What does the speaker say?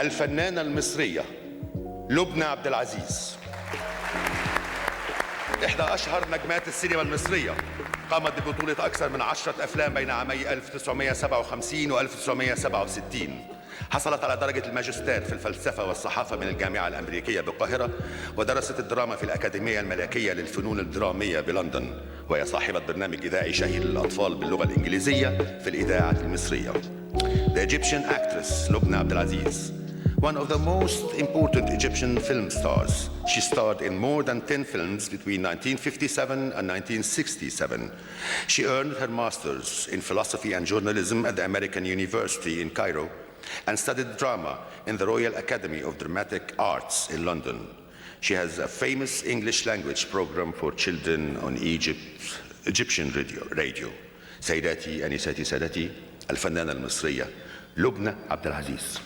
الفنانة المصرية لبنى عبد العزيز، إحدى أشهر نجمات السينما المصرية، قامت ببطولة أكثر من 10 أفلام بين عامي 1957 و 1967. حصلت على درجة الماجستير في الفلسفة والصحافة من الجامعة الأمريكية بالقاهرة، ودرست الدراما في الأكاديمية الملكية للفنون الدرامية بلندن، وهي صاحبة برنامج إذاعي شهير للأطفال باللغة الإنجليزية في الإذاعة المصرية. The Egyptian actress Lubna Abdelaziz, one of the most important Egyptian film stars. She starred in more than 10 films between 1957 and 1967. She earned her master's in philosophy and journalism at the American University in Cairo and studied drama in the Royal Academy of Dramatic Arts in London. She has a famous English language program for children on Egyptian radio. سيداتي أنساتي سادتي، الفنانة المصرية لبنى عبد العزيز.